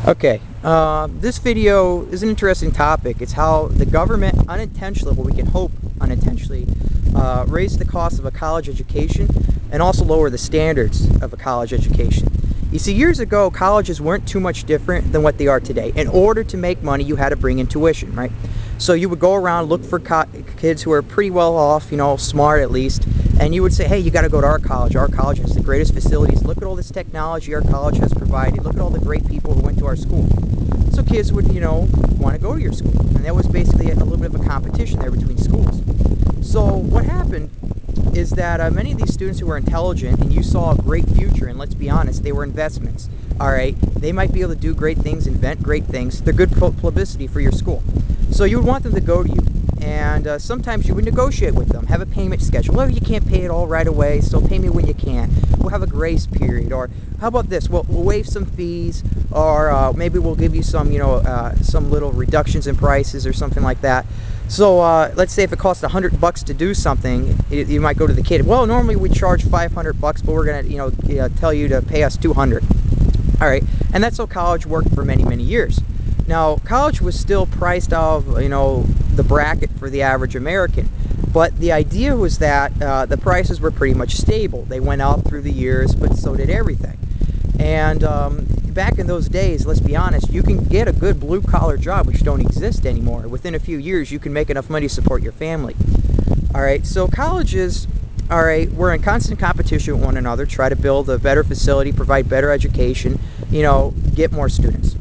Okay, this video is an interesting topic. It's how the government unintentionally, well, we can hope unintentionally, raise the cost of a college education and also lower the standards of a college education. You see, years ago, colleges weren't too much different than what they are today. In order to make money, you had to bring in tuition, right? So you would go around, look for kids who are pretty well off, you know, smart at least, and you would say, hey, you got to go to our college. Our college has the greatest facilities. Look at all this technology our college has provided. Look at all the great people who went to our school. So kids would, you know, want to go to your school. And that was basically a little bit of a competition there between schools. So what happened is that many of these students who were intelligent and you saw a great future, and let's be honest, they were investments, all right? They might be able to do great things, invent great things. They're good publicity for your school. So you would want them to go to you. And sometimes you would negotiate with them, have a payment schedule. Oh, you can't pay it all right away, so pay me when you can. We'll have a grace period. Or how about this? We'll waive some fees, or maybe we'll give you some, you know, some little reductions in prices or something like that. So let's say if it costs $100 to do something, you might go to the kid. Well, normally we charge $500, but we're gonna, you know, tell you to pay us $200. All right, and that's how college worked for many, many years. Now, college was still priced out of, you know, the bracket for the average American. But the idea was that the prices were pretty much stable. They went up through the years, but so did everything. And back in those days, let's be honest, you can get a good blue-collar job, which don't exist anymore. Within a few years, you can make enough money to support your family. All right, so colleges, all right, we're in constant competition with one another, try to build a better facility, provide better education, you know, get more students.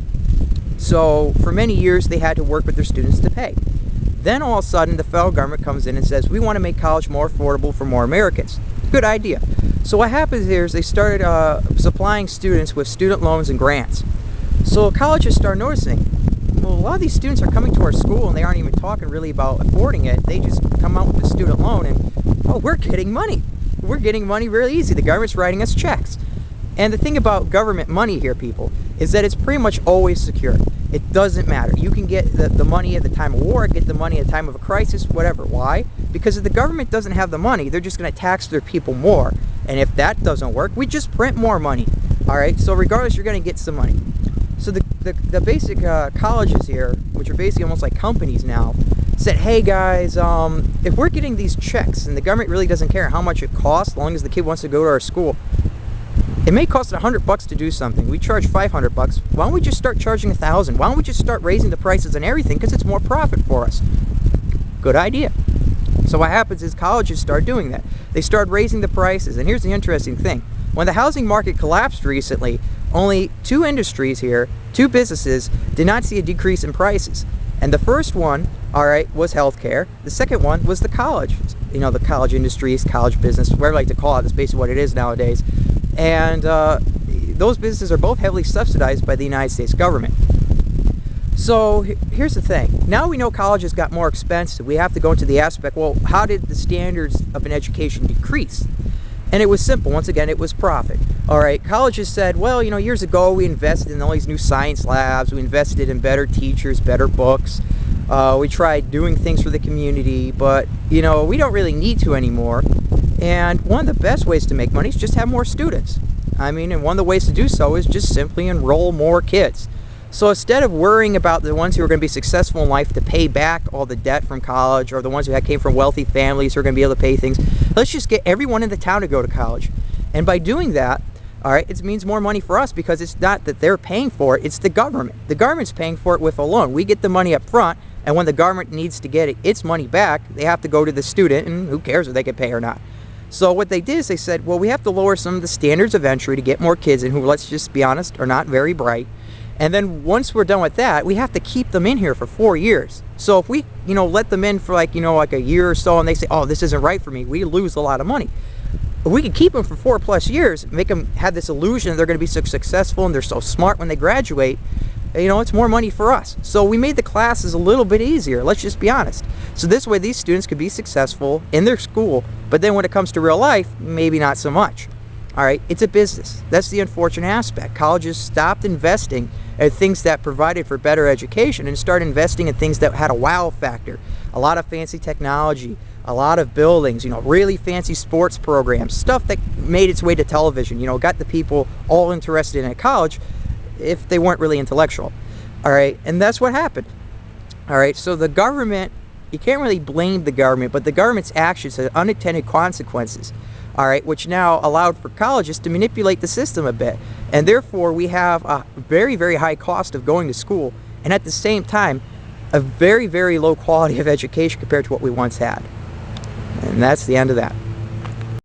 So for many years, they had to work with their students to pay. Then all of a sudden, the federal government comes in and says, we want to make college more affordable for more Americans. Good idea. So what happens here is they started supplying students with student loans and grants. So colleges start noticing, well, a lot of these students are coming to our school and they aren't even talking really about affording it. They just come out with a student loan and, oh, we're getting money. We're getting money really easy. The government's writing us checks. And the thing about government money here, people, is that it's pretty much always secure. It doesn't matter. You can get the money at the time of war, get the money at the time of a crisis, whatever. Why? Because if the government doesn't have the money, they're just going to tax their people more. And if that doesn't work, we just print more money. All right? So regardless, you're going to get some money. So the basic colleges here, which are basically almost like companies now, said, hey guys, if we're getting these checks and the government really doesn't care how much it costs, as long as the kid wants to go to our school, it may cost $100 to do something. We charge $500. Why don't we just start charging $1,000? Why don't we just start raising the prices on everything? Because it's more profit for us. Good idea. So what happens is colleges start doing that. They start raising the prices. And here's the interesting thing. When the housing market collapsed recently, only two industries here, two businesses, did not see a decrease in prices. And the first one, all right, was healthcare. The second one was the college. You know, the college industries, college business, whatever you like to call it. That's basically what it is nowadays. And those businesses are both heavily subsidized by the United States government. So here's the thing. Now we know colleges got more expensive. We have to go into the aspect, well, how did the standards of an education decrease? And it was simple. Once again, it was profit. All right, colleges said, well, you know, years ago we invested in all these new science labs. We invested in better teachers, better books. We tried doing things for the community, but, you know, we don't really need to anymore. And one of the best ways to make money is just have more students. I mean, and one of the ways to do so is just simply enroll more kids. So instead of worrying about the ones who are going to be successful in life to pay back all the debt from college, or the ones who came from wealthy families who are going to be able to pay things, let's just get everyone in the town to go to college. And by doing that, all right, it means more money for us, because it's not that they're paying for it, it's the government. The government's paying for it with a loan. We get the money up front, and when the government needs to get its money back, they have to go to the student, and who cares if they can pay or not. So what they did is they said, well, we have to lower some of the standards of entry to get more kids in who, let's just be honest, are not very bright. And then once we're done with that, we have to keep them in here for 4 years. So if we, you know, let them in for like, you know, like a year or so, and they say, oh, this isn't right for me, we lose a lot of money. But we can keep them for 4+ years, make them have this illusion they're going to be so successful and they're so smart when they graduate. You know, it's more money for us. So we made the classes a little bit easier, let's just be honest. So this way these students could be successful in their school, but then when it comes to real life, maybe not so much. All right, it's a business. That's the unfortunate aspect. Colleges stopped investing in things that provided for better education and started investing in things that had a wow factor. A lot of fancy technology, a lot of buildings, you know, really fancy sports programs, stuff that made its way to television, you know, got the people all interested in college. if they weren't really intellectual. All right, and that's what happened. All right, so the government, you can't really blame the government, but the government's actions had unintended consequences, all right, which now allowed for colleges to manipulate the system a bit. And therefore, we have a very, very high cost of going to school, and at the same time, a very, very low quality of education compared to what we once had. And that's the end of that.